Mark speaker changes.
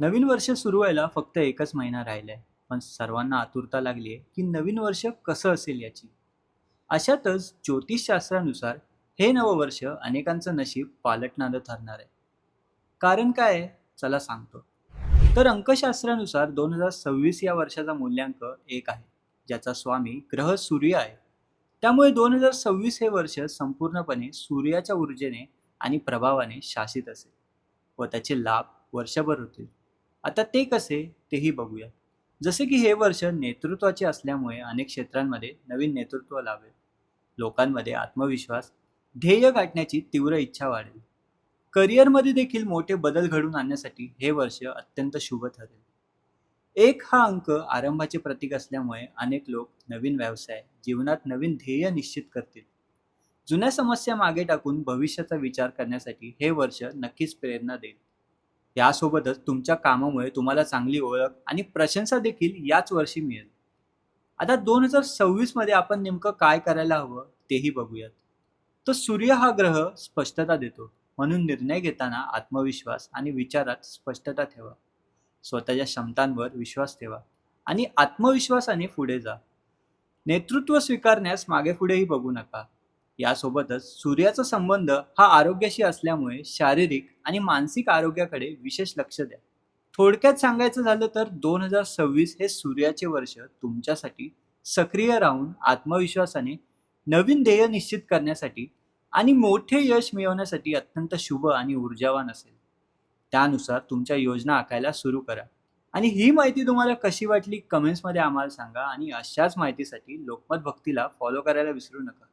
Speaker 1: नवीन वर्ष सुरू व्हायला फक्त एकच महिना राहिलाय, पण सर्वांना आतुरता लागली आहे की नवीन वर्ष कसं असेल याची. अशातच ज्योतिषशास्त्रानुसार हे नववर्ष अनेकांचं नशीब पालटणारं ठरणार आहे. कारण काय आहे? चला सांगतो. तर अंकशास्त्रानुसार 2026 या वर्षाचा मूल्यांक एक आहे, ज्याचा स्वामी ग्रह सूर्य आहे. त्यामुळे 2026 हे वर्ष संपूर्णपणे सूर्याच्या ऊर्जेने आणि प्रभावाने शासित असेल व त्याचे लाभ वर्षभर होतील. आता ते कसे तेही बघूया. जसे की हे वर्ष नेतृत्वाचे असल्यामुळे अनेक क्षेत्रांमध्ये नवीन नेतृत्व लाभेल. लोकांमध्ये आत्मविश्वास, ध्येय गाठण्याची तीव्र इच्छा वाढेल. करिअरमध्ये देखील मोठे बदल घडवून आणण्यासाठी हे वर्ष अत्यंत शुभ ठरेल. एक हा अंक आरंभाचे प्रतीक असल्यामुळे अनेक लोक नवीन व्यवसाय, जीवनात नवीन ध्येय निश्चित करतील. जुन्या समस्या मागे टाकून भविष्याचा विचार करण्यासाठी हे वर्ष नक्कीच प्रेरणा देईल. यासोबतच तुमच्या कामामुळे तुम्हाला चांगली ओळख आणि प्रशंसा देखील याच वर्षी मिळेल. आता 2026 मध्ये आपण नेमकं काय करायला हवं तेही बघूयात. तर सूर्य हा ग्रह स्पष्टता देतो, म्हणून निर्णय घेताना आत्मविश्वास आणि विचारात स्पष्टता ठेवा. स्वतःच्या क्षमतांवर विश्वास ठेवा आणि आत्मविश्वासाने पुढे जा. नेतृत्व स्वीकारण्यास मागे पुढेही बघू नका. यासोबतच सूर्याचा संबंध हा आरोग्याशी असल्यामुळे शारीरिक आणि मानसिक आरोग्याकडे विशेष लक्ष द्या. थोडक्यात सांगायचं झालं तर 2026 हे सूर्याचे वर्ष तुमच्यासाठी सक्रिय राहून आत्मविश्वासाने नवीन ध्येय निश्चित करण्यासाठी आणि मोठे यश मिळवण्यासाठी अत्यंत शुभ आणि ऊर्जावान असेल. त्यानुसार तुमच्या योजना आखायला सुरू करा. आणि ही माहिती तुम्हाला कशी वाटली कमेंट्समध्ये आम्हाला सांगा आणि अशाच माहितीसाठी लोकमत भक्तीला फॉलो करायला विसरू नका.